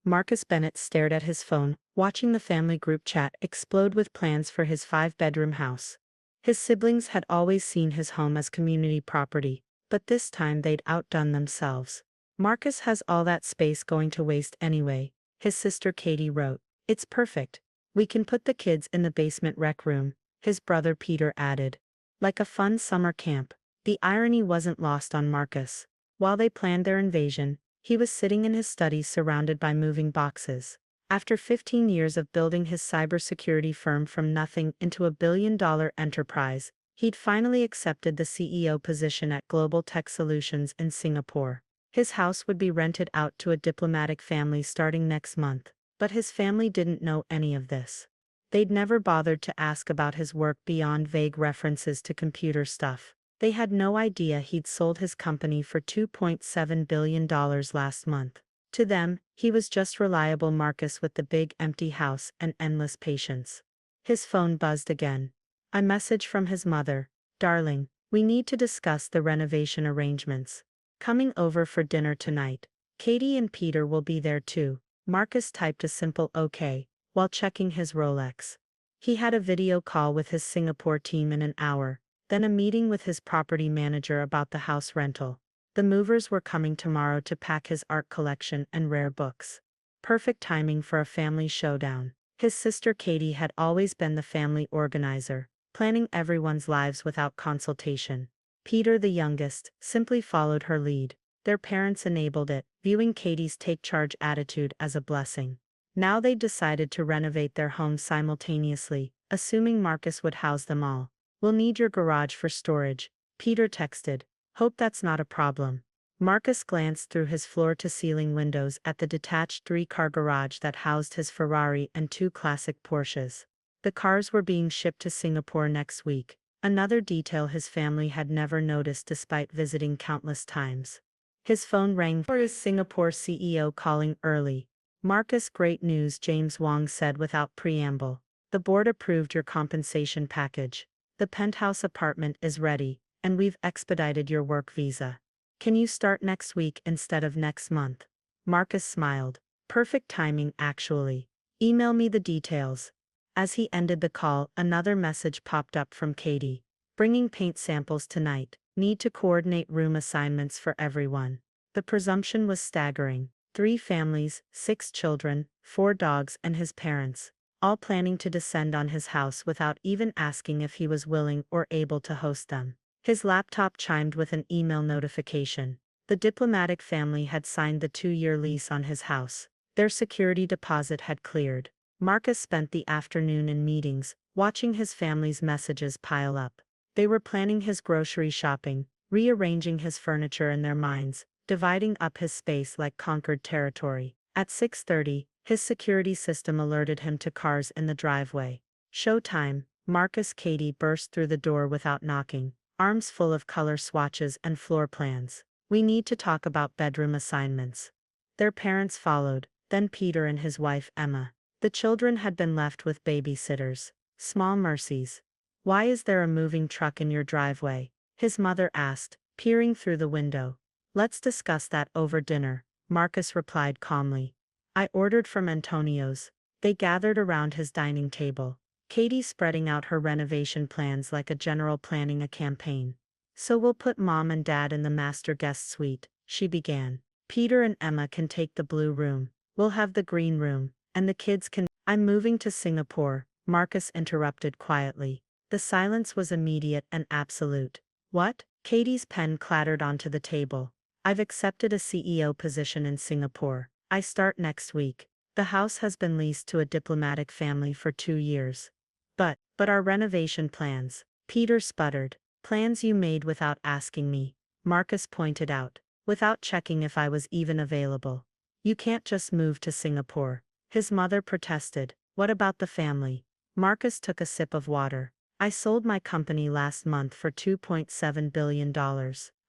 Marcus Bennett stared at his phone, watching the family group chat explode with plans for his 5-bedroom house. His siblings had always seen his home as community property, but this time they'd outdone themselves. Marcus has all that space going to waste anyway, his sister Katie wrote. It's perfect. We can put the kids in the basement rec room, his brother Peter added. Like a fun summer camp. The irony wasn't lost on Marcus. While they planned their invasion, he was sitting in his study surrounded by moving boxes. After 15 years of building his cybersecurity firm from nothing into a billion-dollar enterprise, he'd finally accepted the CEO position at Global Tech Solutions in Singapore. His house would be rented out to a diplomatic family starting next month, but his family didn't know any of this. They'd never bothered to ask about his work beyond vague references to computer stuff. They had no idea he'd sold his company for $2.7 billion last month. To them, he was just reliable Marcus with the big empty house and endless patience. His phone buzzed again. A message from his mother. Darling, we need to discuss the renovation arrangements. Coming over for dinner tonight. Katie and Peter will be there too. Marcus typed a simple okay, while checking his Rolex. He had a video call with his Singapore team in an hour, then a meeting with his property manager about the house rental. The movers were coming tomorrow to pack his art collection and rare books. Perfect timing for a family showdown. His sister Katie had always been the family organizer, planning everyone's lives without consultation. Peter, the youngest, simply followed her lead. Their parents enabled it, viewing Katie's take-charge attitude as a blessing. Now they'd decided to renovate their home simultaneously, assuming Marcus would house them all. We'll need your garage for storage, Peter texted. Hope that's not a problem. Marcus glanced through his floor-to-ceiling windows at the detached 3-car garage that housed his Ferrari and 2 classic Porsches. The cars were being shipped to Singapore next week, another detail his family had never noticed despite visiting countless times. His phone rang for his Singapore CEO calling early. Marcus, great news, James Wong said without preamble. The board approved your compensation package. The penthouse apartment is ready, and we've expedited your work visa. Can you start next week instead of next month? Marcus smiled. Perfect timing, actually. Email me the details. As he ended the call, another message popped up from Katie. Bringing paint samples tonight. Need to coordinate room assignments for everyone. The presumption was staggering. 3 families, 6 children, 4 dogs and his parents, all planning to descend on his house without even asking if he was willing or able to host them. His laptop chimed with an email notification. The diplomatic family had signed the 2-year lease on his house. Their security deposit had cleared. Marcus spent the afternoon in meetings, watching his family's messages pile up. They were planning his grocery shopping, rearranging his furniture in their minds, dividing up his space like conquered territory. At 6:30, his security system alerted him to cars in the driveway. Showtime. Marcus. Katie burst through the door without knocking, arms full of color swatches and floor plans. We need to talk about bedroom assignments. Their parents followed, then Peter and his wife Emma. The children had been left with babysitters. Small mercies. Why is there a moving truck in your driveway? His mother asked, peering through the window. Let's discuss that over dinner, Marcus replied calmly. I ordered from Antonio's. They gathered around his dining table. Katie spreading out her renovation plans like a general planning a campaign. So we'll put Mom and Dad in the master guest suite, she began. Peter and Emma can take the blue room. We'll have the green room, and the kids can. I'm moving to Singapore, Marcus interrupted quietly. The silence was immediate and absolute. What? Katie's pen clattered onto the table. I've accepted a CEO position in Singapore. I start next week. The house has been leased to a diplomatic family for 2 years. But our renovation plans, Peter sputtered. Plans you made without asking me, Marcus pointed out, without checking if I was even available. You can't just move to Singapore. His mother protested. What about the family? Marcus took a sip of water. I sold my company last month for $2.7 billion.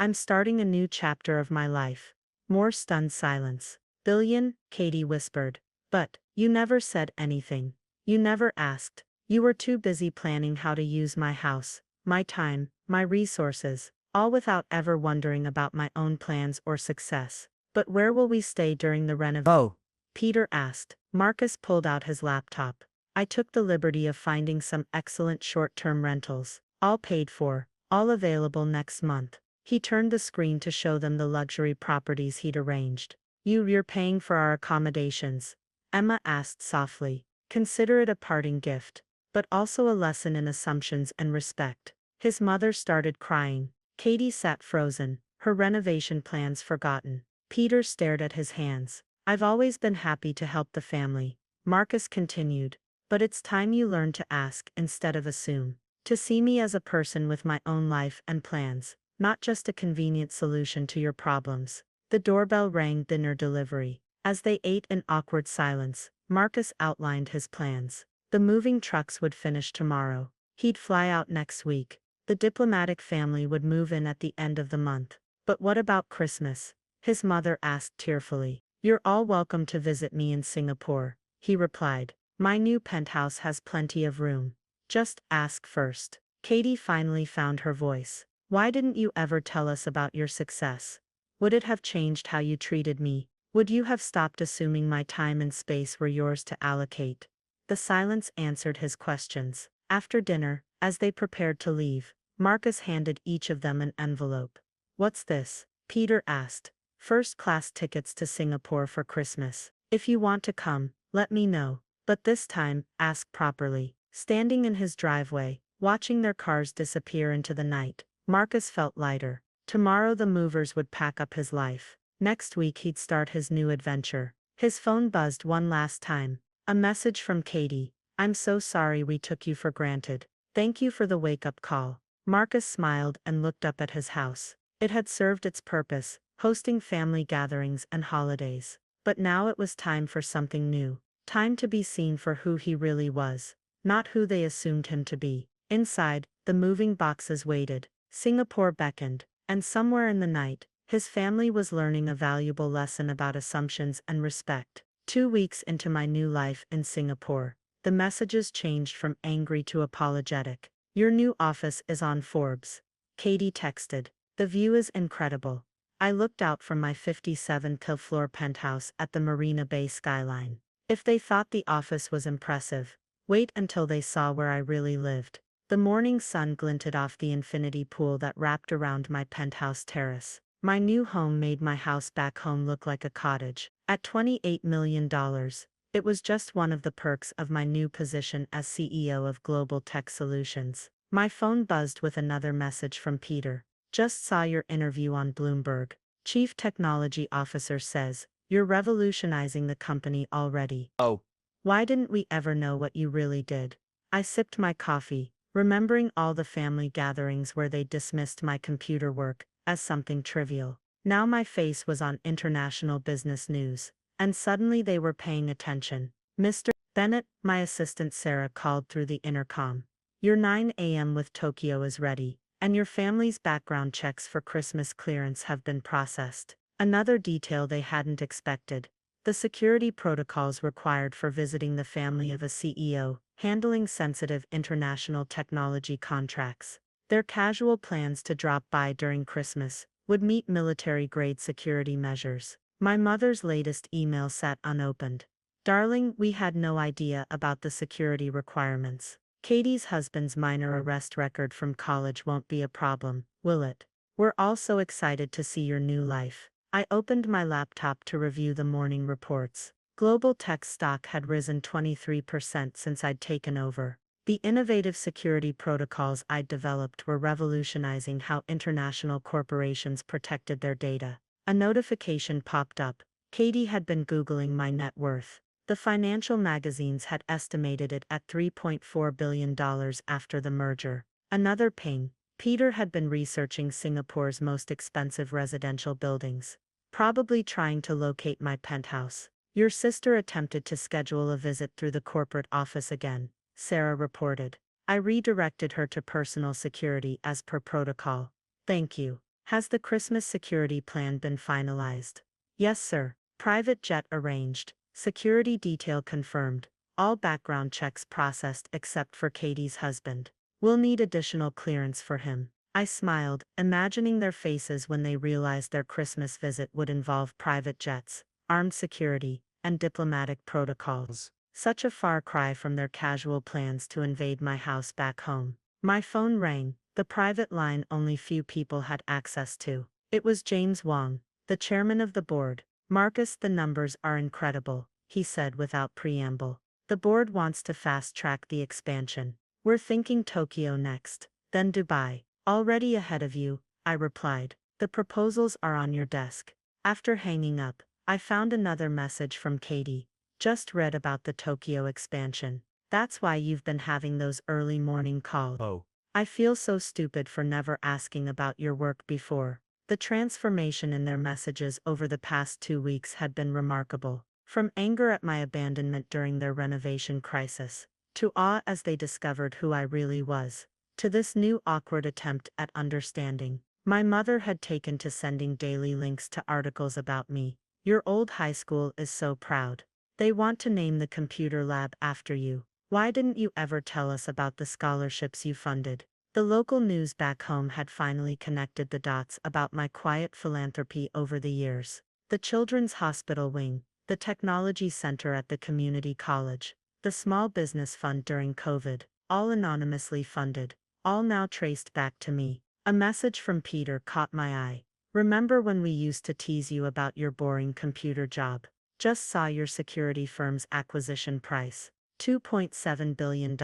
I'm starting a new chapter of my life. More stunned silence. Billion, Katie whispered. But you never said anything. You never asked. You were too busy planning how to use my house, my time, my resources, all without ever wondering about my own plans or success. But where will we stay during the renovation? Oh, Peter asked. Marcus pulled out his laptop. I took the liberty of finding some excellent short-term rentals, all paid for, all available next month. He turned the screen to show them the luxury properties he'd arranged. You're paying for our accommodations? Emma asked softly. Consider it a parting gift, but also a lesson in assumptions and respect. His mother started crying. Katie sat frozen, her renovation plans forgotten. Peter stared at his hands. I've always been happy to help the family, Marcus continued, but it's time you learned to ask instead of assume. To see me as a person with my own life and plans, not just a convenient solution to your problems. The doorbell rang. Dinner delivery. As they ate in awkward silence, Marcus outlined his plans. The moving trucks would finish tomorrow. He'd fly out next week. The diplomatic family would move in at the end of the month. But what about Christmas? His mother asked tearfully. You're all welcome to visit me in Singapore, he replied. My new penthouse has plenty of room. Just ask first. Katie finally found her voice. Why didn't you ever tell us about your success? Would it have changed how you treated me? Would you have stopped assuming my time and space were yours to allocate? The silence answered his questions. After dinner, as they prepared to leave, Marcus handed each of them an envelope. What's this? Peter asked. First-class tickets to Singapore for Christmas. If you want to come, let me know. But this time, ask properly. Standing in his driveway, watching their cars disappear into the night, Marcus felt lighter. Tomorrow the movers would pack up his life. Next week he'd start his new adventure. His phone buzzed one last time. A message from Katie. I'm so sorry we took you for granted. Thank you for the wake-up call. Marcus smiled and looked up at his house. It had served its purpose, hosting family gatherings and holidays. But now it was time for something new. Time to be seen for who he really was, not who they assumed him to be. Inside, the moving boxes waited. Singapore beckoned, and somewhere in the night, his family was learning a valuable lesson about assumptions and respect. 2 weeks into my new life in Singapore, the messages changed from angry to apologetic. Your new office is on Forbes. Katie texted. The view is incredible. I looked out from my 57th floor penthouse at the Marina Bay skyline. If they thought the office was impressive, wait until they saw where I really lived. The morning sun glinted off the infinity pool that wrapped around my penthouse terrace. My new home made my house back home look like a cottage. At $28 million, it was just one of the perks of my new position as CEO of Global Tech Solutions. My phone buzzed with another message from Peter. Just saw your interview on Bloomberg. Chief Technology Officer says, you're revolutionizing the company already. Oh. Why didn't we ever know what you really did? I sipped my coffee, remembering all the family gatherings where they dismissed my computer work as something trivial. Now my face was on international business news, and suddenly they were paying attention. Mr. Bennett, my assistant Sarah called through the intercom. Your 9 a.m. with Tokyo is ready, and your family's background checks for Christmas clearance have been processed. Another detail they hadn't expected. The security protocols required for visiting the family of a CEO, handling sensitive international technology contracts. Their casual plans to drop by during Christmas would meet military-grade security measures. My mother's latest email sat unopened. Darling, we had no idea about the security requirements. Katie's husband's minor arrest record from college won't be a problem, will it? We're all so excited to see your new life. I opened my laptop to review the morning reports. Global tech stock had risen 23% since I'd taken over. The innovative security protocols I'd developed were revolutionizing how international corporations protected their data. A notification popped up. Katie had been Googling my net worth. The financial magazines had estimated it at $3.4 billion after the merger. Another ping. Peter had been researching Singapore's most expensive residential buildings, probably trying to locate my penthouse. Your sister attempted to schedule a visit through the corporate office again, Sarah reported. I redirected her to personal security as per protocol. Thank you. Has the Christmas security plan been finalized? Yes, sir. Private jet arranged. Security detail confirmed. All background checks processed except for Katie's husband. We'll need additional clearance for him. I smiled, imagining their faces when they realized their Christmas visit would involve private jets, armed security, and diplomatic protocols. Such a far cry from their casual plans to invade my house back home. My phone rang, the private line only few people had access to. It was James Wong, the chairman of the board. "Marcus, the numbers are incredible," he said without preamble. "The board wants to fast-track the expansion. We're thinking Tokyo next, then Dubai. Already ahead of you," I replied. "The proposals are on your desk." After hanging up, I found another message from Katie. "Just read about the Tokyo expansion. That's why you've been having those early morning calls. Oh. I feel so stupid for never asking about your work before." The transformation in their messages over the past 2 weeks had been remarkable. From anger at my abandonment during their renovation crisis, to awe as they discovered who I really was, to this new awkward attempt at understanding. My mother had taken to sending daily links to articles about me. "Your old high school is so proud. They want to name the computer lab after you. Why didn't you ever tell us about the scholarships you funded?" The local news back home had finally connected the dots about my quiet philanthropy over the years. The Children's Hospital Wing, the Technology Center at the community college, the Small Business Fund during COVID, all anonymously funded, all now traced back to me. A message from Peter caught my eye. "Remember when we used to tease you about your boring computer job? Just saw your security firm's acquisition price. $2.7 billion.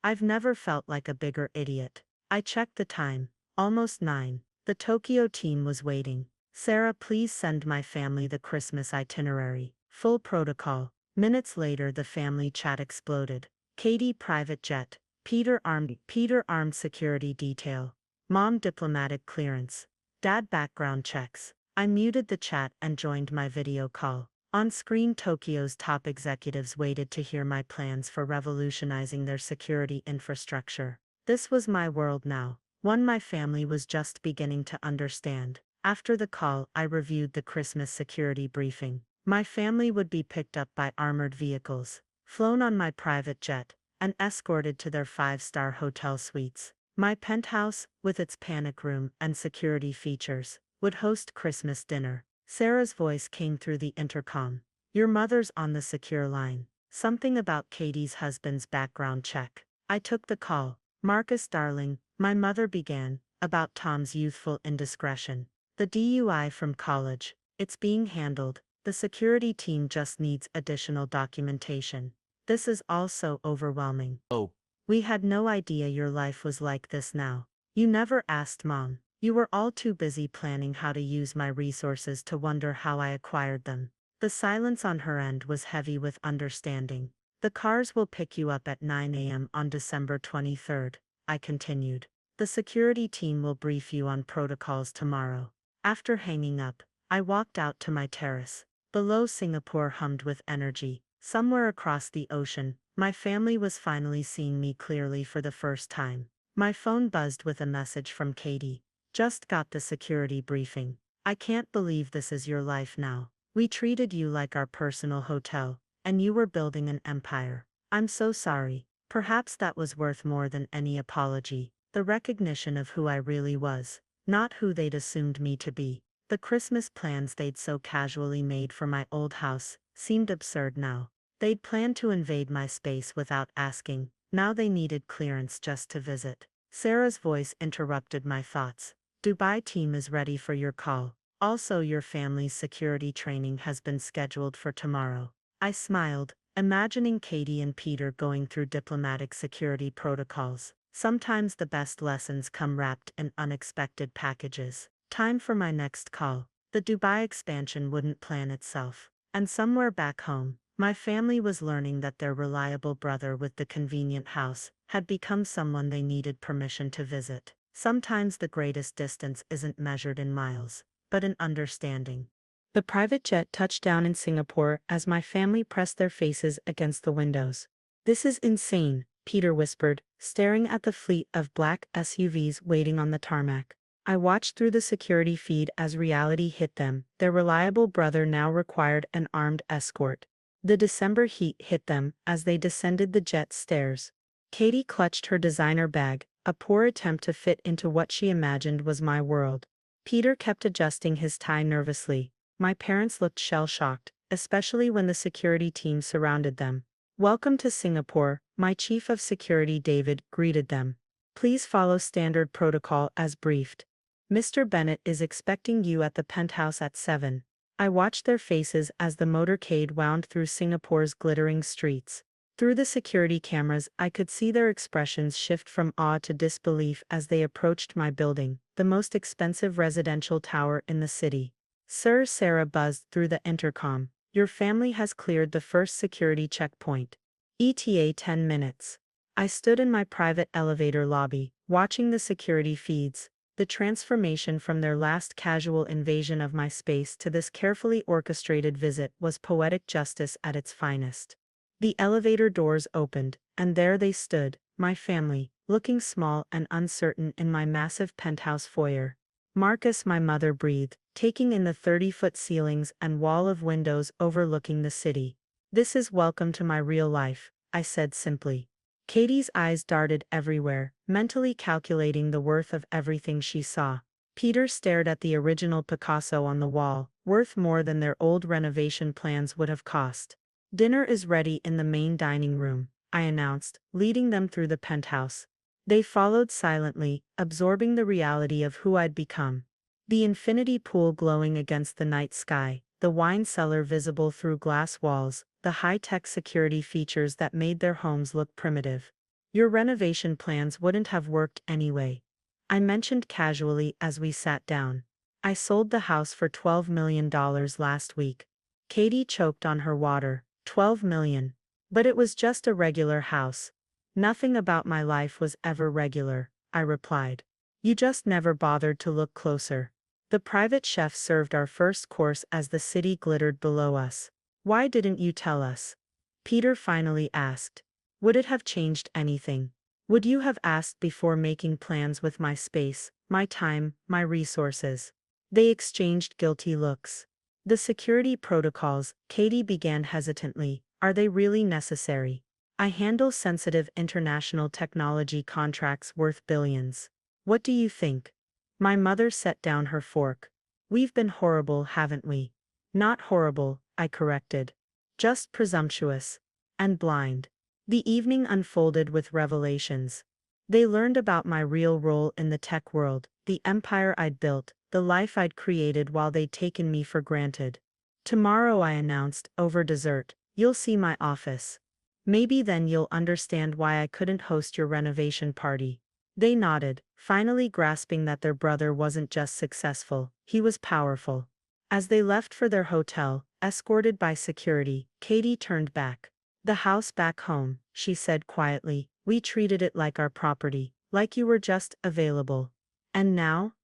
I've never felt like a bigger idiot." I checked the time. Almost 9. The Tokyo team was waiting. "Sarah, please send my family the Christmas itinerary. Full protocol." Minutes later, the family chat exploded. Katie, private jet. Peter, armed security detail. Mom, diplomatic clearance. Dad, background checks. I muted the chat and joined my video call. On screen, Tokyo's top executives waited to hear my plans for revolutionizing their security infrastructure. This was my world now, one my family was just beginning to understand. After the call, I reviewed the Christmas security briefing. My family would be picked up by armored vehicles, flown on my private jet, and escorted to their 5-star hotel suites. My penthouse, with its panic room and security features, would host Christmas dinner. Sarah's voice came through the intercom. "Your mother's on the secure line." Something about Katie's husband's background check. I took the call. "Marcus, darling," my mother began, about Tom's youthful indiscretion. "The DUI from college. It's being handled. The security team just needs additional documentation. This is all so overwhelming. Oh. We had no idea your life was like this now. You never asked, Mom. You were all too busy planning how to use my resources to wonder how I acquired them." The silence on her end was heavy with understanding. "The cars will pick you up at 9 a.m. on December 23rd, I continued. "The security team will brief you on protocols tomorrow." After hanging up, I walked out to my terrace. Below, Singapore hummed with energy. Somewhere across the ocean, my family was finally seeing me clearly for the first time. My phone buzzed with a message from Katie. "Just got the security briefing. I can't believe this is your life now. We treated you like our personal hotel, and you were building an empire. I'm so sorry." Perhaps that was worth more than any apology. The recognition of who I really was, not who they'd assumed me to be. The Christmas plans they'd so casually made for my old house seemed absurd now. They'd planned to invade my space without asking. Now they needed clearance just to visit. Sarah's voice interrupted my thoughts. "Dubai team is ready for your call. Also, your family's security training has been scheduled for tomorrow." I smiled, imagining Katie and Peter going through diplomatic security protocols. Sometimes the best lessons come wrapped in unexpected packages. Time for my next call. The Dubai expansion wouldn't plan itself. And somewhere back home, my family was learning that their reliable brother with the convenient house had become someone they needed permission to visit. Sometimes the greatest distance isn't measured in miles, but in understanding. The private jet touched down in Singapore as my family pressed their faces against the windows. "This is insane," Peter whispered, staring at the fleet of black SUVs waiting on the tarmac. I watched through the security feed as reality hit them. Their reliable brother now required an armed escort. The December heat hit them as they descended the jet stairs. Katie clutched her designer bag, a poor attempt to fit into what she imagined was my world. Peter kept adjusting his tie nervously. My parents looked shell-shocked, especially when the security team surrounded them. "Welcome to Singapore," my chief of security David greeted them. "Please follow standard protocol as briefed. Mr. Bennett is expecting you at the penthouse at 7. I watched their faces as the motorcade wound through Singapore's glittering streets. Through the security cameras, I could see their expressions shift from awe to disbelief as they approached my building, the most expensive residential tower in the city. "Sir," Sarah buzzed through the intercom, "your family has cleared the first security checkpoint. ETA 10 minutes. I stood in my private elevator lobby, watching the security feeds. The transformation from their last casual invasion of my space to this carefully orchestrated visit was poetic justice at its finest. The elevator doors opened, and there they stood, my family, looking small and uncertain in my massive penthouse foyer. "Marcus," my mother breathed, taking in the 30-foot ceilings and wall of windows overlooking the city. "This is welcome to my real life," I said simply. Katie's eyes darted everywhere, mentally calculating the worth of everything she saw. Peter stared at the original Picasso on the wall, worth more than their old renovation plans would have cost. "Dinner is ready in the main dining room," I announced, leading them through the penthouse. They followed silently, absorbing the reality of who I'd become. The infinity pool glowing against the night sky, the wine cellar visible through glass walls, the high-tech security features that made their homes look primitive. "Your renovation plans wouldn't have worked anyway," I mentioned casually as we sat down. "I sold the house for $12 million last week." Katie choked on her water. $12 million. But it was just a regular house. "Nothing about my life was ever regular," I replied. "You just never bothered to look closer." The private chef served our first course as the city glittered below us. "Why didn't you tell us?" Peter finally asked. "Would it have changed anything? Would you have asked before making plans with my space, my time, my resources?" They exchanged guilty looks. "The security protocols," Katie began hesitantly, "are they really necessary? I handle sensitive international technology contracts worth billions. What do you think?" My mother set down her fork. "We've been horrible, haven't we?" "Not horrible," I corrected. "Just presumptuous. And blind." The evening unfolded with revelations. They learned about my real role in the tech world, the empire I'd built, the life I'd created while they'd taken me for granted. "Tomorrow," I announced, over dessert, "you'll see my office. Maybe then you'll understand why I couldn't host your renovation party." They nodded, finally grasping that their brother wasn't just successful, he was powerful. As they left for their hotel, escorted by security, Katie turned back. "The house back home," she said quietly, "we treated it like our property, like you were just available. And now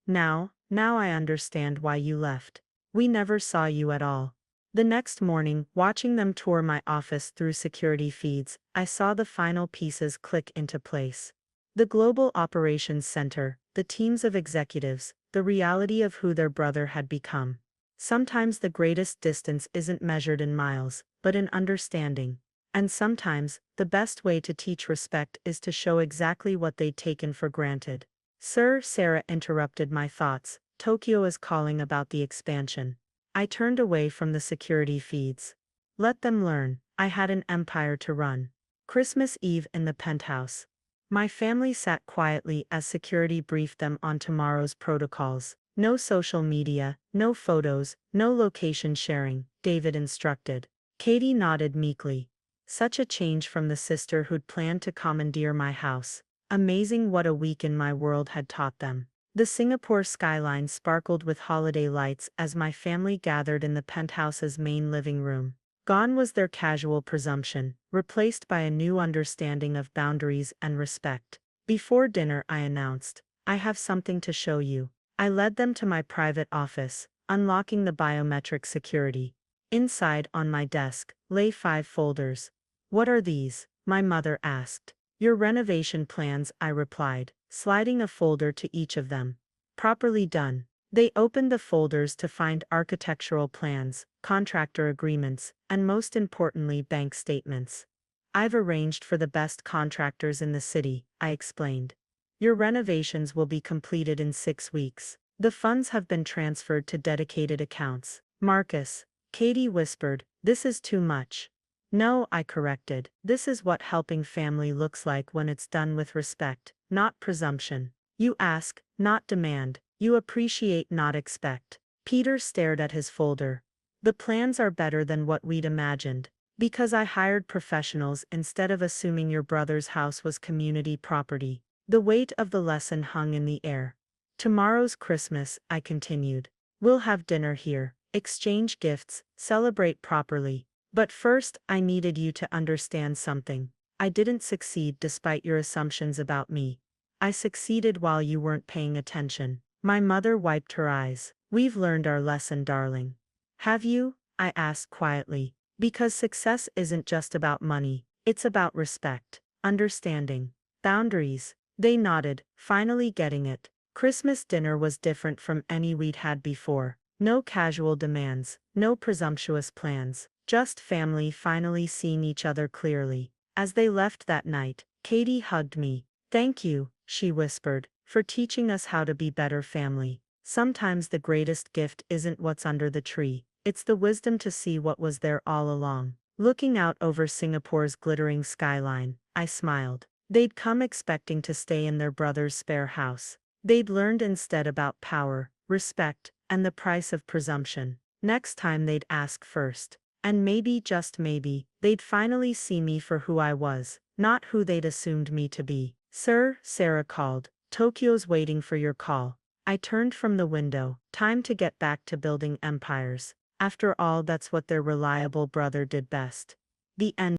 I understand why you left. We never saw you at all." The next morning, watching them tour my office through security feeds, I saw the final pieces click into place. The global operations center, the teams of executives, the reality of who their brother had become. Sometimes the greatest distance isn't measured in miles, but in understanding. And sometimes, the best way to teach respect is to show exactly what they'd taken for granted. "Sir," Sarah interrupted my thoughts, "Tokyo is calling about the expansion." I turned away from the security feeds. Let them learn, I had an empire to run. Christmas Eve in the penthouse. My family sat quietly as security briefed them on tomorrow's protocols. "No social media, no photos, no location sharing," David instructed. Katie nodded meekly. Such a change from the sister who'd planned to commandeer my house. Amazing what a week in my world had taught them. The Singapore skyline sparkled with holiday lights as my family gathered in the penthouse's main living room. Gone was their casual presumption, replaced by a new understanding of boundaries and respect. Before dinner, I announced, "I have something to show you." I led them to my private office, unlocking the biometric security. Inside, on my desk, lay 5 folders. "What are these?" my mother asked. "Your renovation plans," I replied, sliding a folder to each of them. "Properly done." They opened the folders to find architectural plans, contractor agreements, and most importantly, bank statements. "I've arranged for the best contractors in the city," I explained. "Your renovations will be completed in 6 weeks. The funds have been transferred to dedicated accounts. Marcus, Katie whispered, this is too much. No, I corrected, this is what helping family looks like when it's done with respect, not presumption. You ask, not demand. You appreciate, not expect. Peter stared at his folder. The plans are better than what we'd imagined. Because I hired professionals instead of assuming your brother's house was community property. The weight of the lesson hung in the air. Tomorrow's Christmas, I continued. We'll have dinner here, exchange gifts, celebrate properly. But first, I needed you to understand something. I didn't succeed despite your assumptions about me. I succeeded while you weren't paying attention. My mother wiped her eyes. We've learned our lesson, darling. Have you? I asked quietly. Because success isn't just about money, it's about respect, understanding, boundaries. They nodded, finally getting it. Christmas dinner was different from any we'd had before. No casual demands, no presumptuous plans, just family finally seeing each other clearly. As they left that night, Katie hugged me. Thank you, she whispered, for teaching us how to be better family. Sometimes the greatest gift isn't what's under the tree, it's the wisdom to see what was there all along. Looking out over Singapore's glittering skyline, I smiled. They'd come expecting to stay in their brother's spare house. They'd learned instead about power, respect, and the price of presumption. Next time they'd ask first. And maybe, just maybe, they'd finally see me for who I was, not who they'd assumed me to be. Sir, Sarah called. Tokyo's waiting for your call. I turned from the window. Time to get back to building empires. After all, that's what their reliable brother did best. The end.